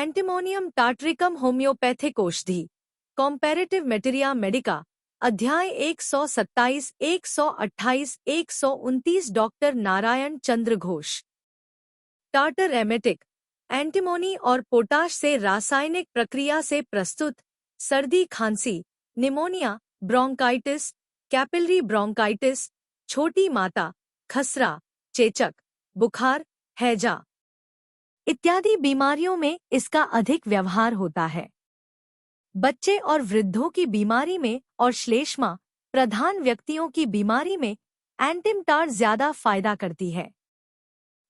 एंटिमोनियम टार्ट्रिकम homeopathic औषधि, कॉम्पैरेटिव मेटेरिया Medica, अध्याय 127, 128, 129। Doctor Narayan चंद्र Ghosh. Tartar emetic, एंटिमोनी और पोटाश से रासायनिक प्रक्रिया से प्रस्तुत सर्दी, खांसी, निमोनिया, ब्रोंकाइटिस, कैपिलरी ब्रोंकाइटिस, छोटी माता, खसरा, चेचक, बुखार, हैजा इत्यादि बीमारियों में इसका अधिक व्यवहार होता है। बच्चे और वृद्धों की बीमारी में और श्लेष्मा प्रधान व्यक्तियों की बीमारी में एंटिमटार ज्यादा फायदा करती है।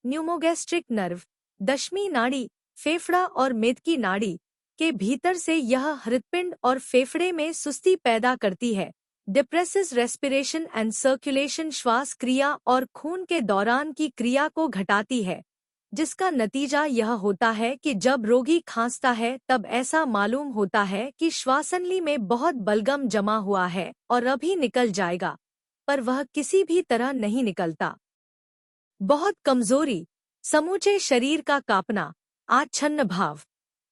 न्यूमोगैस्ट्रिक नर्व, दशमी नाड़ी, फेफड़ा और मेद नाड़ी के भीतर से यह हृदपिंड और फेफड़े में सुस्ती पैदा करती है। डिप्रेसेस रेस्पिरेशन एंड सर्कुलेशन, श्वास क्रिया और खून के दौरान की क्रिया को घटाती है, जिसका नतीजा यह होता है कि जब रोगी खांसता है तब ऐसा मालूम होता है कि श्वासनली में बहुत बलगम जमा हुआ है और अभी निकल जाएगा, पर वह किसी भी तरह नहीं निकलता। बहुत कमजोरी, समूचे शरीर का कांपना, आच्छन्न भाव,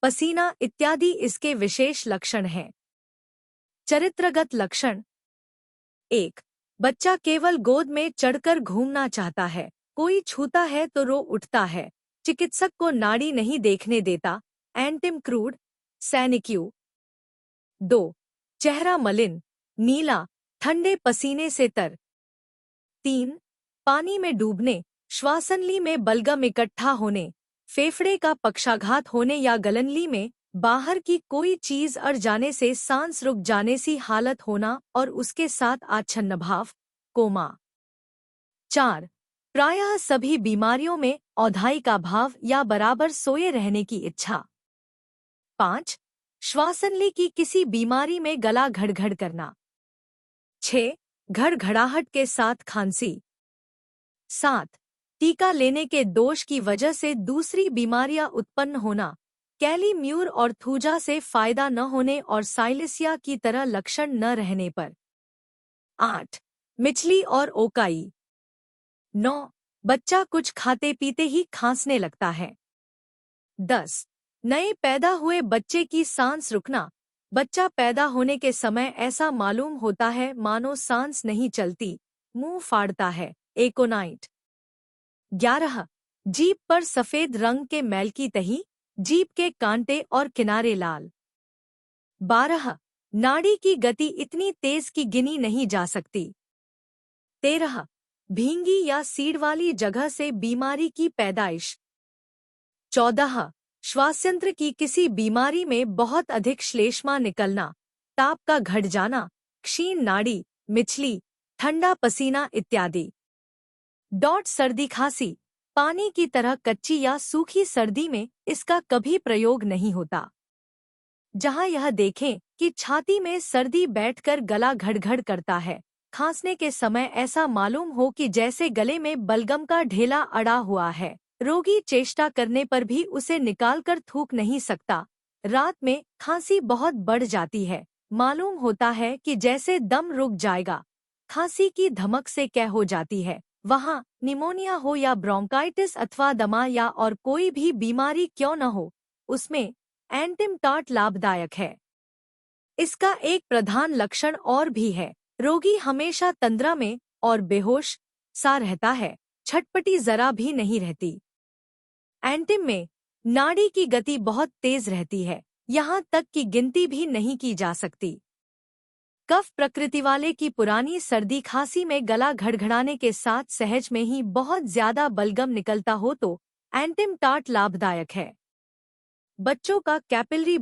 पसीना इत्यादि इसके विशेष लक्षण हैं। चरित्रगत लक्षण। 1. बच्चा केवल गोद में चढ़कर घूमना चाहता है, कोई छूता है तो रो उठता है, चिकित्सक को नाड़ी नहीं देखने देता, एंटिम क्रूड, सैनिक्यू। 2. चेहरा मलिन, नीला, ठंडे पसीने से तर। 3. पानी में डूबने, श्वासनली में बलगम इकट्ठा होने, फेफड़े का पक्षाघात होने या गलनली में बाहर की कोई चीज अड़ जाने से सांस रुक जाने सी हालत होना और उसके साथ आच्छन्न भाव, कोमा। 4. प्रायः सभी बीमारियों में औधाई का भाव या बराबर सोए रहने की इच्छा। 5. श्वासनली की किसी बीमारी में गला घड़घड़ करना। 6. घड़घड़ाहट के साथ खांसी। 7. टीका लेने के दोष की वजह से दूसरी बीमारियां उत्पन्न होना, कैली म्यूर और थूजा से फायदा न होने और साइलिसिया की तरह लक्षण न रहने पर। 8. मिचली और ओकाई। 9. बच्चा कुछ खाते पीते ही खांसने लगता है। 10. नए पैदा हुए बच्चे की सांस रुकना, बच्चा पैदा होने के समय ऐसा मालूम होता है मानो सांस नहीं चलती, मुंह फाड़ता है, एकोनाइट। 11. जीभ पर सफेद रंग के मैल की तही, जीभ के कांटे और किनारे लाल। 12. नाड़ी की गति इतनी तेज कि गिनी नहीं जा सकती। 13. भींगी या सीड़ वाली जगह से बीमारी की पैदाइश। 14. श्वासयंत्र की किसी बीमारी में बहुत अधिक श्लेष्मा निकलना, ताप का घट जाना, क्षीण नाड़ी, मिचली, ठंडा पसीना इत्यादि। सर्दी, खांसी, पानी की तरह कच्ची या सूखी सर्दी में इसका कभी प्रयोग नहीं होता। जहां यह देखें कि छाती में सर्दी बैठकर गला घड़घड़ करता है, खांसने के समय ऐसा मालूम हो कि जैसे गले में बलगम का ढेला अड़ा हुआ है, रोगी चेष्टा करने पर भी उसे निकालकर थूक नहीं सकता, रात में खांसी बहुत बढ़ जाती है, मालूम होता है कि जैसे दम रुक जाएगा, खांसी की धमक से क्या हो जाती है, वहाँ निमोनिया हो या ब्रोंकाइटिस अथवा दमा या और कोई भी बीमारी क्यों न हो, उसमें एंटिमटार्ट लाभदायक है। इसका एक प्रधान लक्षण और भी है, रोगी हमेशा तंद्रा में और बेहोश सा रहता है, छटपटी जरा भी नहीं रहती। एंटिम में नाड़ी की गति बहुत तेज रहती है, यहाँ तक कि गिनती भी नहीं की जा सकती। कफ प्रकृति वाले की पुरानी सर्दी खांसी में गला घड़घड़ाने के साथ सहज में ही बहुत ज्यादा बलगम निकलता हो तो एंटिमटार्ट लाभदायक है। बच्चों का कैपिलरी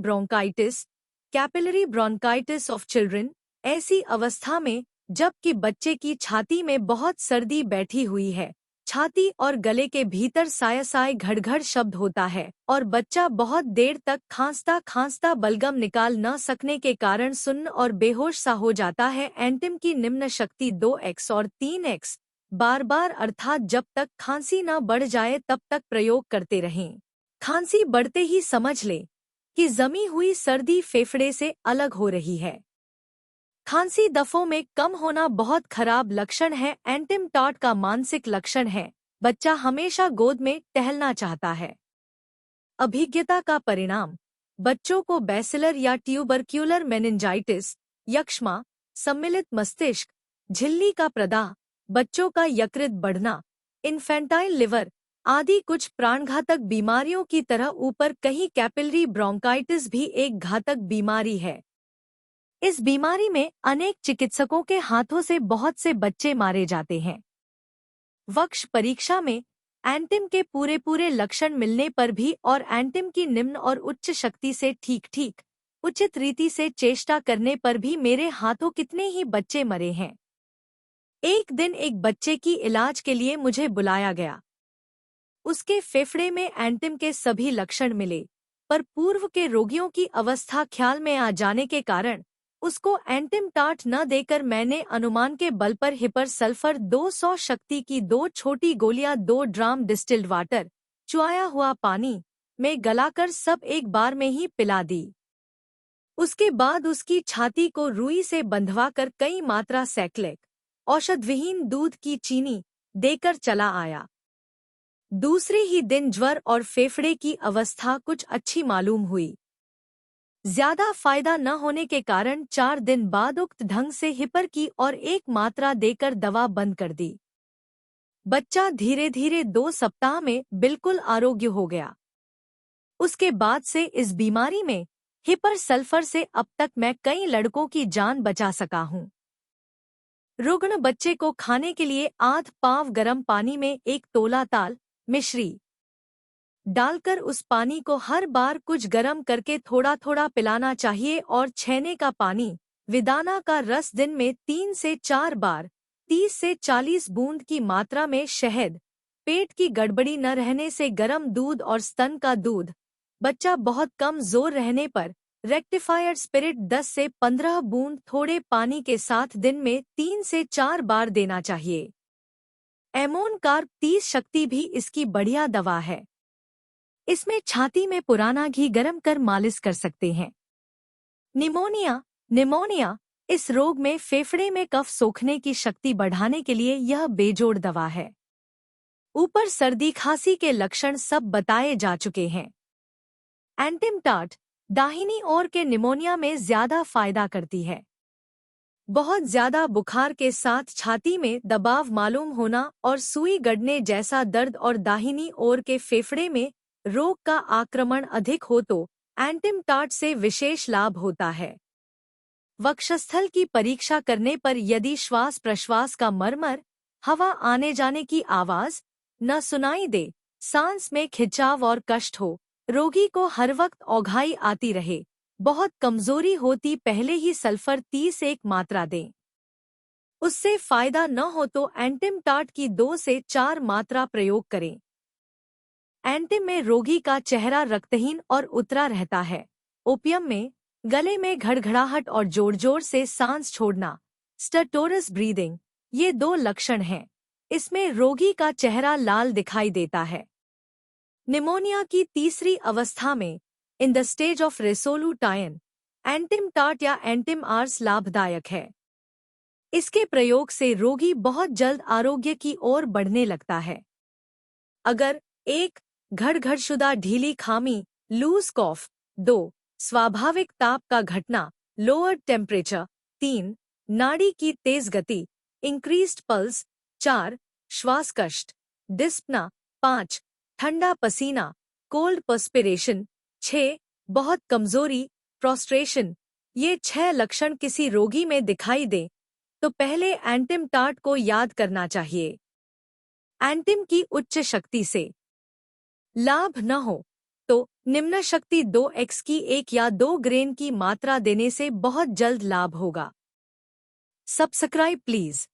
ब्रोंकाइटिस ऑफ चिल्ड्रन, ऐसी अवस्था में जबकि बच्चे की छाती में बहुत सर्दी बैठी हुई है, छाती और गले के भीतर साय घड़घड़ शब्द होता है और बच्चा बहुत देर तक खांसता खांसता बलगम निकाल न सकने के कारण सुन्न और बेहोश सा हो जाता है। एंटिम की निम्न शक्ति 2x और 3x बार बार, अर्थात जब तक खांसी न बढ़ जाए तब तक प्रयोग करते रहें। खांसी बढ़ते ही समझ लें कि जमी हुई सर्दी फेफड़े से अलग हो रही है। खांसी दफों में कम होना बहुत खराब लक्षण है। एंटिमटार्ट का मानसिक लक्षण है, बच्चा हमेशा गोद में टहलना चाहता है। अभिज्ञता का परिणाम, बच्चों को बैसिलर या ट्यूबरक्यूलर मेनिंजाइटिस, यक्ष्मा, सम्मिलित मस्तिष्क, झिल्ली का प्रदाह, बच्चों का यकृत बढ़ना, इन्फेंटाइल लिवर आदि कुछ प्राणघातक बीमारियों की तरह ऊपर कहीं कैपिलरी ब्रोंकाइटिस भी एक घातक बीमारी है। इस बीमारी में अनेक चिकित्सकों के हाथों से बहुत से बच्चे मारे जाते हैं। वक्ष परीक्षा में एंटिम के पूरे लक्षण मिलने पर भी और एंटिम की निम्न और उच्च शक्ति से ठीक उचित रीति से चेष्टा करने पर भी मेरे हाथों कितने ही बच्चे मरे हैं। एक दिन एक बच्चे की इलाज के लिए मुझे बुलाया गया। उसके फेफड़े में एंटिम के सभी लक्षण मिले, पर पूर्व के रोगियों की अवस्था ख्याल में आ जाने के कारण उसको एंटिम टाट न देकर मैंने अनुमान के बल पर हिपर सल्फर 200 शक्ति की 2 छोटी गोलियां 2 ड्राम डिस्टिल्ड वाटर, चुआया हुआ पानी में गलाकर सब एक बार में ही पिला दी। उसके बाद उसकी छाती को रुई से बंधवाकर कई मात्रा सैक्लेक औषधविहीन दूध की चीनी देकर चला आया। दूसरे ही दिन ज्वर और फेफड़े की अवस्था कुछ अच्छी मालूम हुई। ज्यादा फायदा न होने के कारण 4 दिन बाद उक्त ढंग से हिपर की और 1 मात्रा देकर दवा बंद कर दी। बच्चा धीरे धीरे 2 सप्ताह में बिल्कुल आरोग्य हो गया। उसके बाद से इस बीमारी में हिपर सल्फर से अब तक मैं कई लड़कों की जान बचा सका हूँ। रुग्ण बच्चे को खाने के लिए आध पाव गर्म पानी में 1 तोला ताल मिश्री डालकर उस पानी को हर बार कुछ गर्म करके थोड़ा थोड़ा पिलाना चाहिए और छेने का पानी, विदाना का रस दिन में 3 से 4 बार 30 से 40 बूंद की मात्रा में शहद, पेट की गड़बड़ी न रहने से गर्म दूध और स्तन का दूध, बच्चा बहुत कम जोर रहने पर रेक्टिफायर्ड स्पिरिट 10 से 15 बूंद थोड़े पानी के साथ दिन में 3 से 4 बार देना चाहिए। एमोन कार्ब 30 शक्ति भी इसकी बढ़िया दवा है। इसमें छाती में पुराना घी गर्म कर मालिश कर सकते हैं। निमोनिया इस रोग में फेफड़े में कफ सोखने की शक्ति बढ़ाने के लिए यह बेजोड़ दवा है। ऊपर सर्दी खांसी के लक्षण सब बताए जा चुके हैं। एंटिम टाट दाहिनी ओर के निमोनिया में ज्यादा फायदा करती है। बहुत ज्यादा बुखार के साथ छाती में दबाव मालूम होना और सुई गड़ने जैसा दर्द और दाहिनी ओर के फेफड़े में रोग का आक्रमण अधिक हो तो एंटिम टाट से विशेष लाभ होता है। वक्षस्थल की परीक्षा करने पर यदि श्वास प्रश्वास का मरमर, हवा आने जाने की आवाज न सुनाई दे, सांस में खिंचाव और कष्ट हो, रोगी को हर वक्त औघाई आती रहे, बहुत कमजोरी होती, पहले ही सल्फर 30 1 मात्रा दें। उससे फायदा न हो तो एंटिम टाट की 2 से 4 मात्रा प्रयोग करें। एंटिम में रोगी का चेहरा रक्तहीन और उतरा रहता है। ओपियम में गले में घड़घड़ाहट और जोर जोर से सांस छोड़ना, स्टटोरस ब्रीदिंग, ये 2 लक्षण हैं। इसमें रोगी का चेहरा लाल दिखाई देता है। निमोनिया की तीसरी अवस्था में in the stage of रेसोलूटायन Antim टाट या एंटिम आर्स लाभदायक है। इसके प्रयोग से रोगी बहुत जल्द आरोग्य की ओर बढ़ने लगता है। अगर 1 घड़घड़शुदा ढीली खामी, लूज कॉफ, 2 स्वाभाविक ताप का घटना, लोअर टेम्परेचर, 3 नाड़ी की तेज गति, इंक्रीज्ड पल्स, 4 श्वास कष्ट, डिस्पना, 5 ठंडा पसीना, कोल्ड पर्स्पिरेशन, 6 बहुत कमजोरी, प्रोस्ट्रेशन, ये 6 लक्षण किसी रोगी में दिखाई दे तो पहले एंटिम टाट को याद करना चाहिए। एंटिम की उच्च शक्ति से लाभ न हो तो निम्न शक्ति 2x की 1 या 2 ग्रेन की मात्रा देने से बहुत जल्द लाभ होगा। Subscribe please.